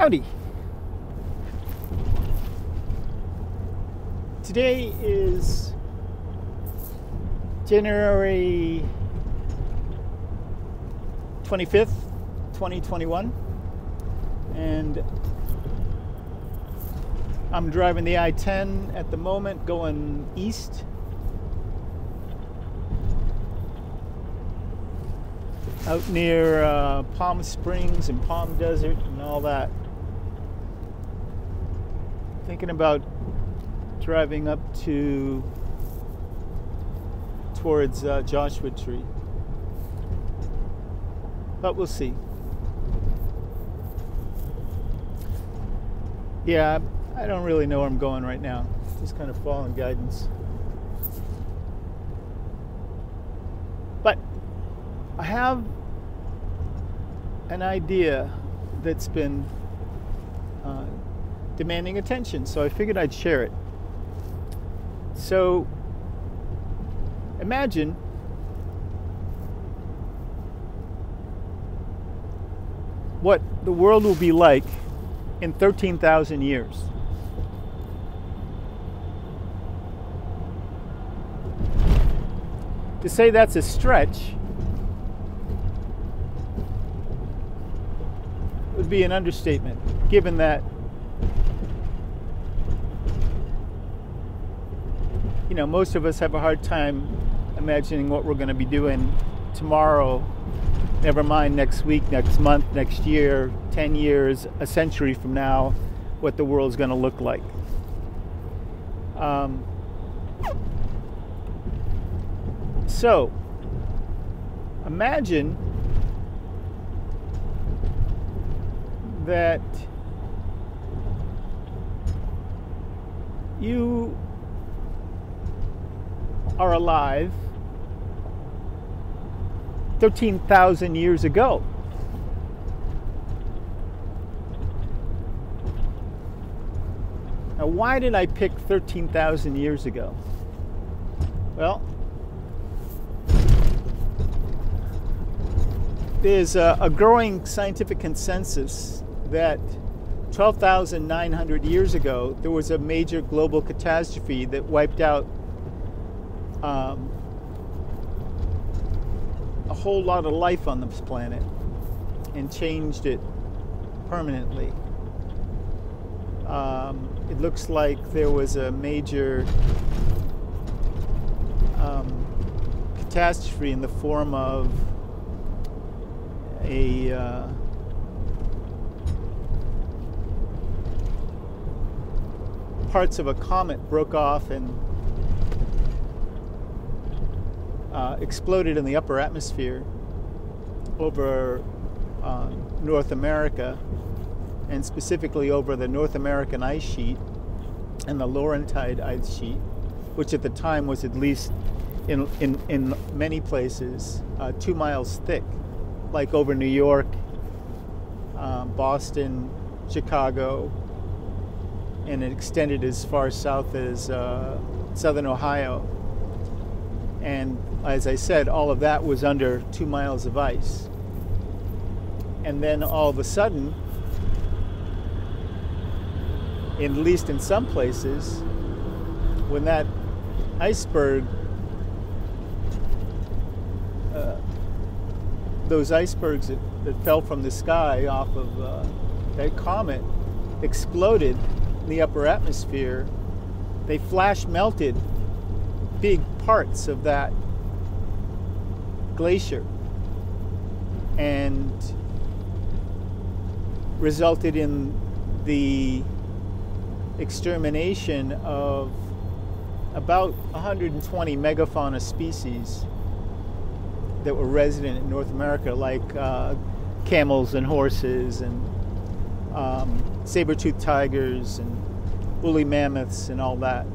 Howdy. Today is January 25th, 2021, and I'm driving the I-10 at the moment going east. Out near Palm Springs and Palm Desert and all that. Thinking about driving up towards Joshua Tree, but we'll see. Yeah, I don't really know where I'm going right now. Just kind of following guidance. But I have an idea that's been demanding attention, so I figured I'd share it. So imagine what the world will be like in 13,000 years. To say that's a stretch would be an understatement, given that most of us have a hard time imagining what we're going to be doing tomorrow, never mind next week, next month, next year, 10 years, a century from now, what the world's going to look like. So imagine that you are alive 13,000 years ago. Now, why did I pick 13,000 years ago? Well, there's a growing scientific consensus that 12,900 years ago, there was a major global catastrophe that wiped out a whole lot of life on this planet and changed it permanently. It looks like there was a major catastrophe in the form of parts of a comet broke off and exploded in the upper atmosphere over North America, and specifically over the North American ice sheet and the Laurentide ice sheet, which at the time was at least in many places 2 miles thick, like over New York, Boston, Chicago, and it extended as far south as southern Ohio. And as I said, all of that was under 2 miles of ice. And then all of a sudden, at least in some places, when that iceberg, those icebergs that fell from the sky off of that comet exploded in the upper atmosphere, they flash melted big parts of that glacier and resulted in the extermination of about 120 megafauna species that were resident in North America, like camels and horses and saber-toothed tigers and woolly mammoths and all that.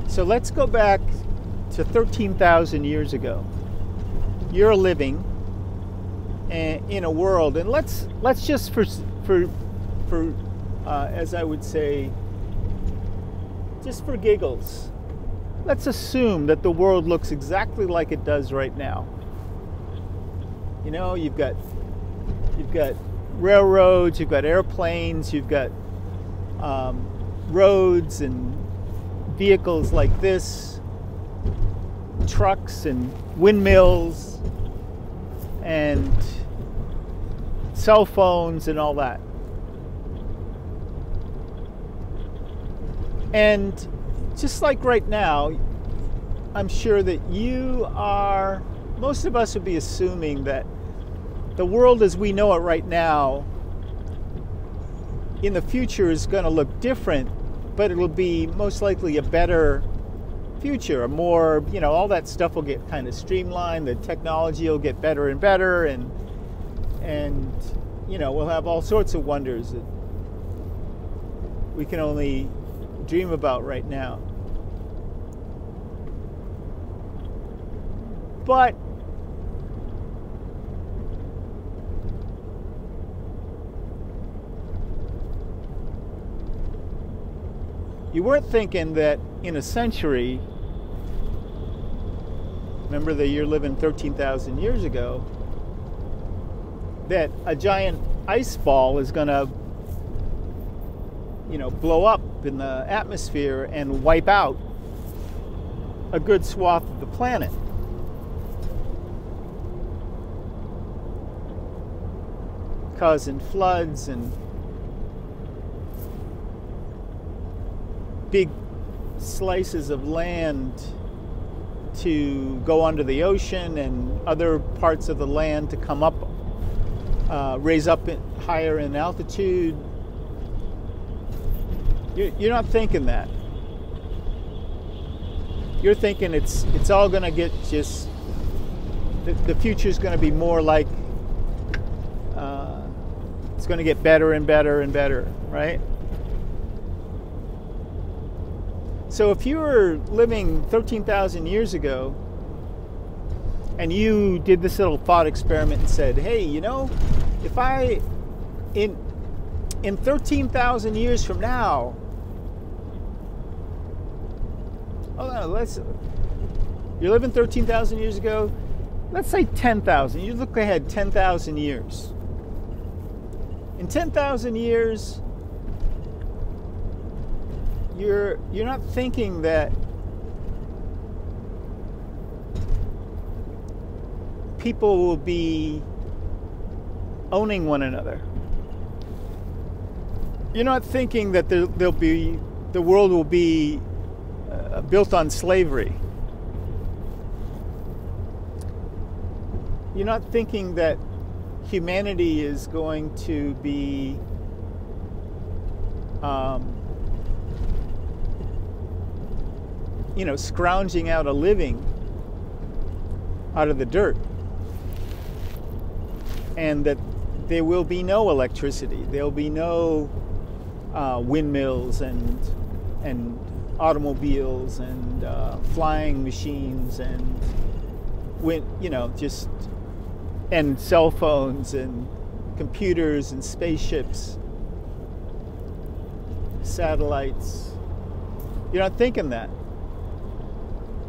So let's go back to 13,000 years ago. You're living in a world, and let's just for as I would say, just for giggles, let's assume that the world looks exactly like it does right now. You know, you've got railroads, you've got airplanes, you've got roads and vehicles like this, trucks and windmills and cell phones and all that. And just like right now, I'm sure that most of us would be assuming that the world as we know it right now in the future is going to look different, but it'll be most likely a better future, a more, you know, all that stuff will get kind of streamlined, the technology will get better and better, and you know, we'll have all sorts of wonders that we can only dream about right now. But you weren't thinking that in a century, remember that you're living 13,000 years ago, that a giant ice ball is going to, you know, blow up in the atmosphere and wipe out a good swath of the planet. Causing floods and big slices of land to go under the ocean and other parts of the land to come up, raise up higher in altitude. You're not thinking that. You're thinking it's all going to get just, the future's going to be more like, it's going to get better and better and better, right? So if you were living 13,000 years ago and you did this little thought experiment and said, hey, you know, if I, in 13,000 years from now, you're living 13,000 years ago, let's say 10,000. You look ahead 10,000 years. In 10,000 years, you're not thinking that people will be owning one another. You're not thinking that the world will be built on slavery. You're not thinking that humanity is going to be you know, scrounging out a living out of the dirt, and that there will be no electricity, there'll be no windmills and automobiles and flying machines and you know, just, and cell phones and computers and spaceships, satellites. You're not thinking that.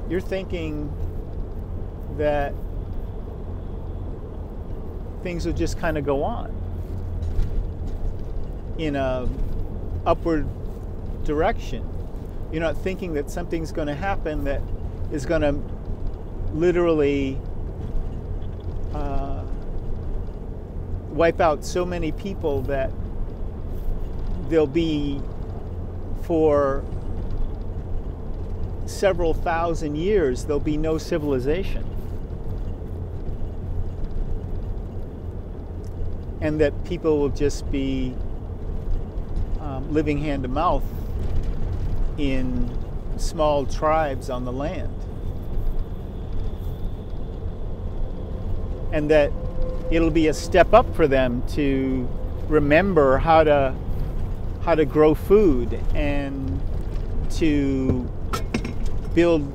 You're thinking that things will just kind of go on in a upward direction. You're not thinking that something's going to happen that is going to literally wipe out so many people that there'll be, for several thousand years, there'll be no civilization. And that people will just be living hand to mouth in small tribes on the land. And that it'll be a step up for them to remember how to grow food and to build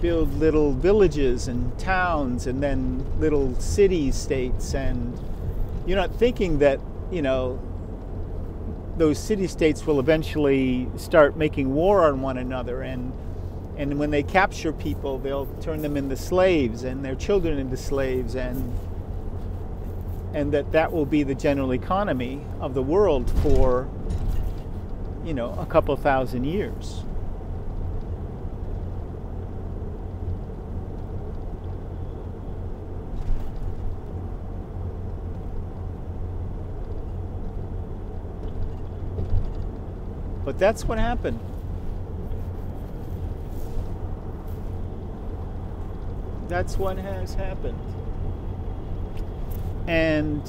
little villages and towns and then little city-states. And you're not thinking that, you know, those city-states will eventually start making war on one another, and when they capture people, they'll turn them into slaves and their children into slaves, and and that will be the general economy of the world for, a couple thousand years. But that's what happened. That's what has happened. And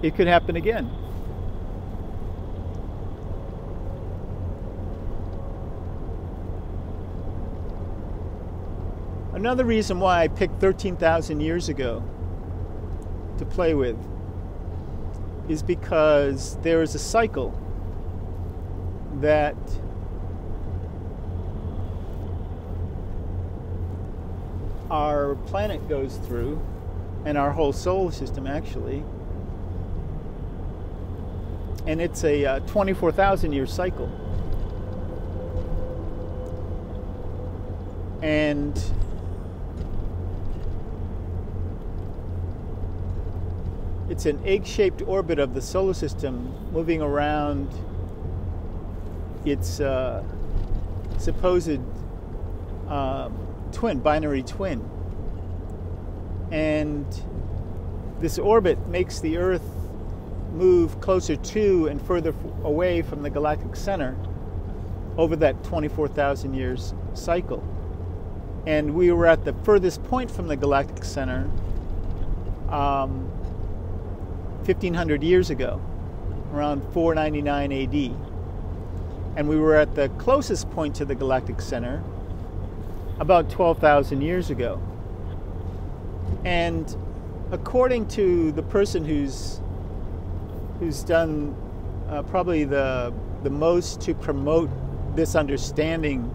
it could happen again. Another reason why I picked 13,000 years ago to play with is because there is a cycle that our planet goes through, and our whole solar system actually, and it's a 24,000 year cycle. And it's an egg-shaped orbit of the solar system moving around its supposed binary twin. And this orbit makes the Earth move closer to and further away from the galactic center over that 24,000 years cycle. And we were at the furthest point from the galactic center 1,500 years ago, around 499 AD. And we were at the closest point to the galactic center about 12,000 years ago. And according to the person who's done probably the most to promote this understanding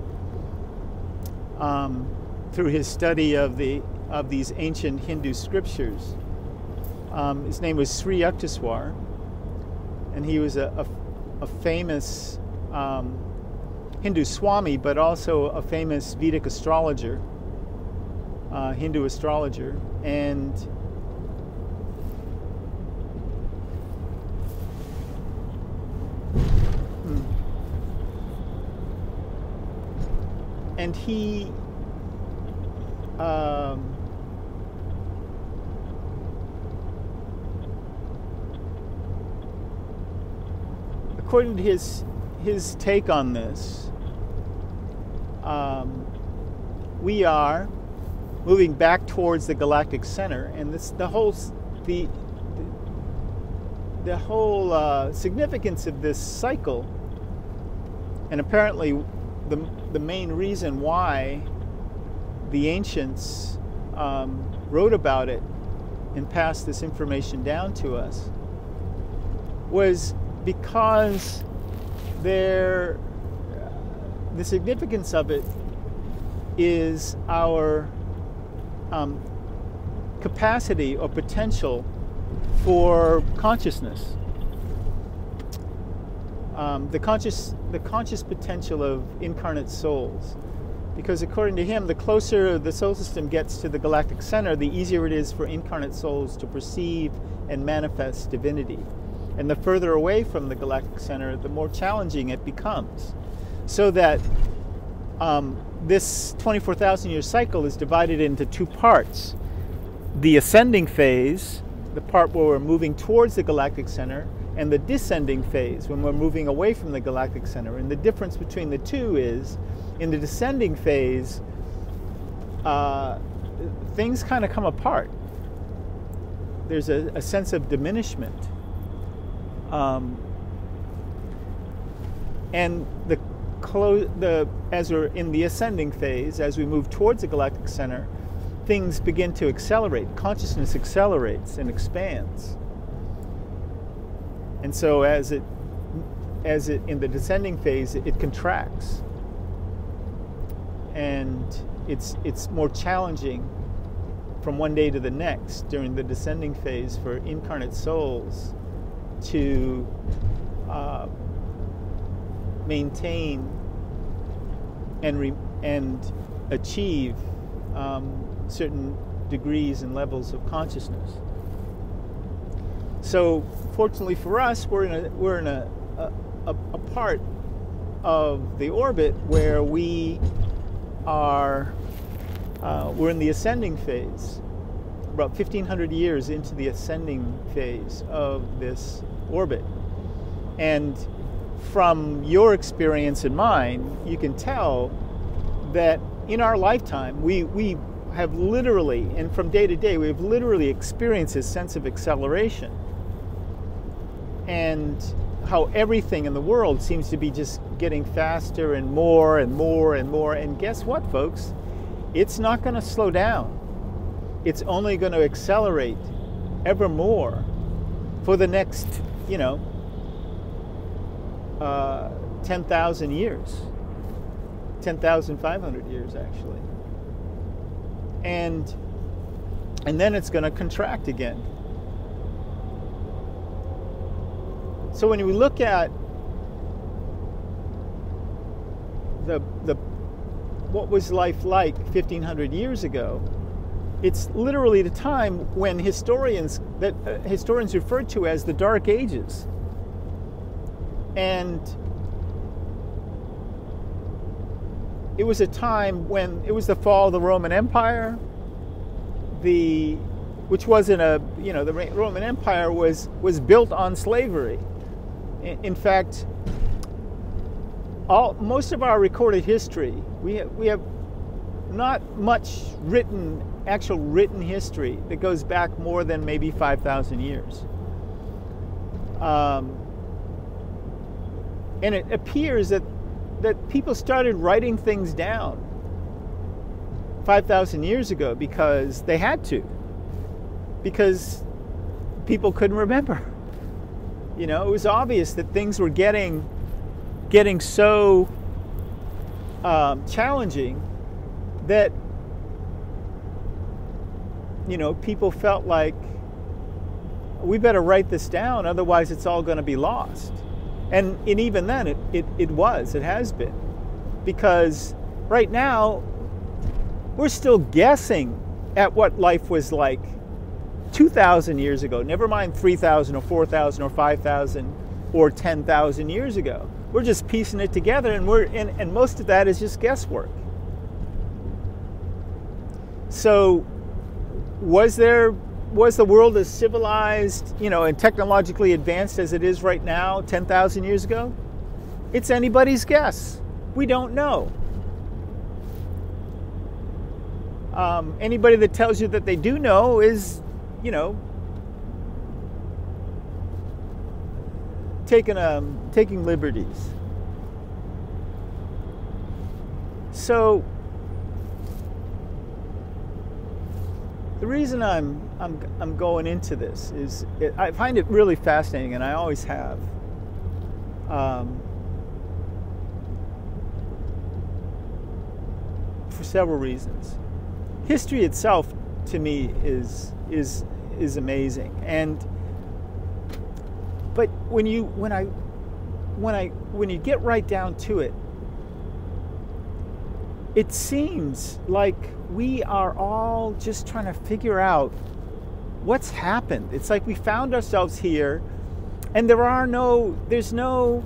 through his study of these ancient Hindu scriptures, his name was Sri Yukteswar, and he was a famous Hindu Swami, but also a famous Vedic astrologer, Hindu astrologer, and he according to his take on this, we are moving back towards the galactic center, and the whole significance of this cycle, and apparently the main reason why the ancients wrote about it and passed this information down to us, was because the significance of it is our capacity or potential for consciousness, the conscious potential of incarnate souls. Because according to him, the closer the solar system gets to the galactic center, the easier it is for incarnate souls to perceive and manifest divinity. And the further away from the galactic center, the more challenging it becomes. So that this 24,000 year cycle is divided into two parts. The ascending phase, the part where we're moving towards the galactic center, and the descending phase, when we're moving away from the galactic center. And the difference between the two is, in the descending phase, things kind of come apart. There's a sense of diminishment. And as we're in the ascending phase, as we move towards the galactic center, things begin to accelerate. Consciousness accelerates and expands. And so as it in the descending phase, it contracts. And it's more challenging from one day to the next during the descending phase for incarnate souls to maintain and achieve certain degrees and levels of consciousness. So fortunately for us, we're in a part of the orbit where we are we're in the ascending phase, about 1,500 years into the ascending phase of this orbit. And from your experience and mine, you can tell that in our lifetime, we have literally, and from day to day, we've literally experienced this sense of acceleration. And how everything in the world seems to be just getting faster and more and more and more. And guess what, folks? It's not going to slow down. It's only going to accelerate ever more for the next, 10,000 years. 10,500 years, actually. And then it's going to contract again. So when we look at what was life like 1,500 years ago, it's literally the time when historians refer to as the Dark Ages. And it was a time when it was the fall of the Roman Empire, which wasn't the Roman Empire was built on slavery. In fact, most of our recorded history, we have not much actual written history that goes back more than maybe 5,000 years. And it appears that people started writing things down 5,000 years ago because they had to, because people couldn't remember. It was obvious that things were getting so challenging that people felt like we better write this down, otherwise it's all going to be lost. And even then it has been, because right now we're still guessing at what life was like 2,000 years ago, never mind 3,000 or 4,000 or 5,000 or 10,000 years ago. We're just piecing it together, and most of that is just guesswork. So was the world as civilized, and technologically advanced as it is right now 10,000 years ago? It's anybody's guess. We don't know. Anybody that tells you that they do know is, taking liberties. So the reason I'm going into this is I find it really fascinating, and I always have. For several reasons. History itself, to me, is amazing, but when you get right down to it, it seems like we are all just trying to figure out what's happened. It's like we found ourselves here, and there's no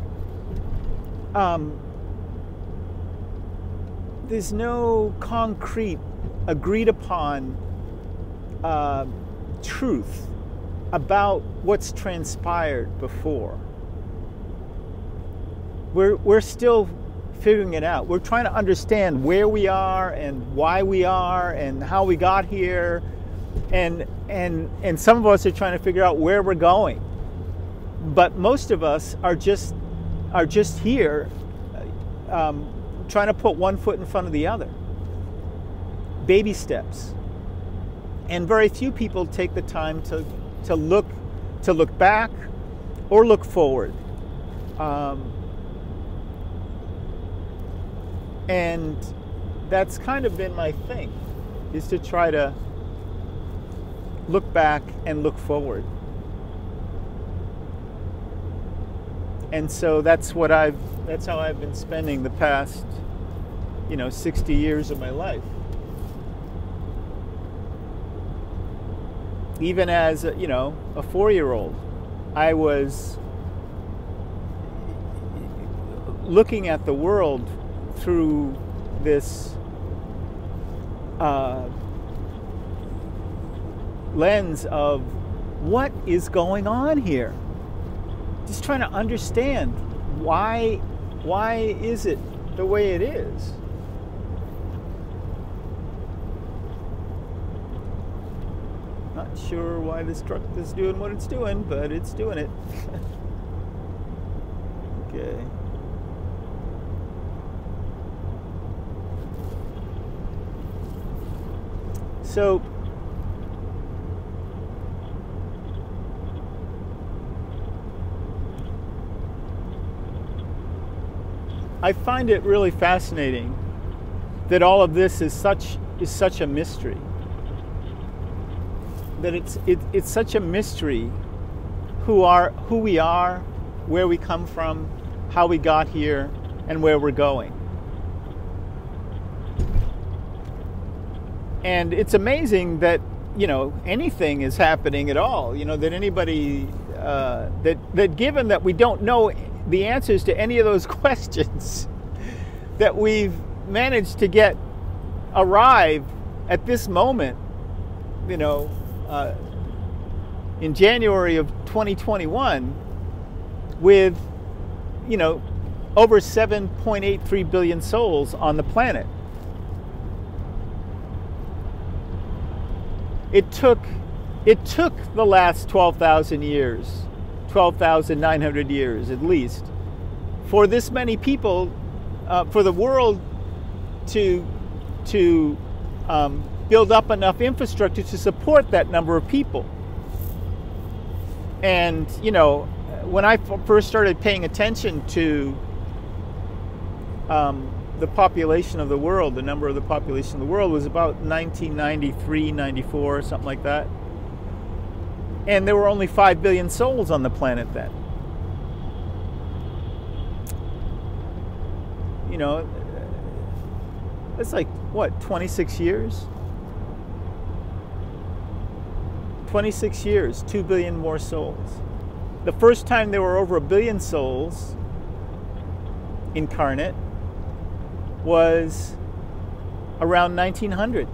concrete, agreed upon truth about what's transpired before. We're still figuring it out. We're trying to understand where we are and why we are and how we got here, and some of us are trying to figure out where we're going. But most of us are just here, trying to put one foot in front of the other. Baby steps. And very few people take the time to look back or look forward. And that's kind of been my thing, is to try to look back and look forward. And so that's how I've been spending the past, 60 years of my life. even as a 4-year-old, I was looking at the world through this lens of what is going on here. Just trying to understand why is it the way it is. Not sure why this truck is doing what it's doing, but it's doing it. Okay. So I find it really fascinating that all of this is such a mystery. That it's such a mystery who we are, where we come from, how we got here, and where we're going. And it's amazing that anything is happening at all. That anybody that given that we don't know the answers to any of those questions, that we've managed to arrive at this moment, in January of 2021 with, over 7.83 billion souls on the planet. It took the last 12,000 years, 12,900 years at least, for this many people, for the world to build up enough infrastructure to support that number of people. And when I first started paying attention to the population of the world, the number of the population of the world was about 1993, 94, something like that. And there were only 5 billion souls on the planet then. It's like, what, 26 years? 26 years, 2 billion more souls. The first time there were over 1 billion souls incarnate was around 1900.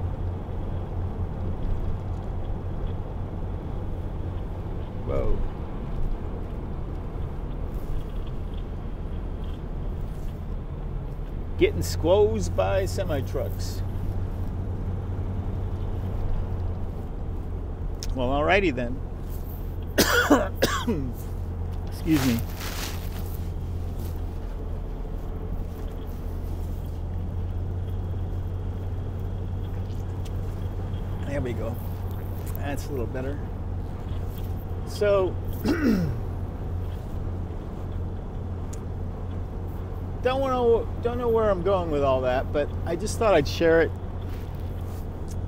Whoa. Getting squozed by semi-trucks. Well, alrighty then. Excuse me. There we go. That's a little better. So, don't know where I'm going with all that, but I just thought I'd share it,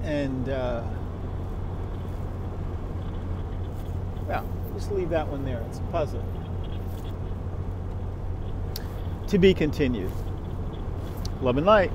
and just leave that one there. It's a puzzle. To be continued. Love and light.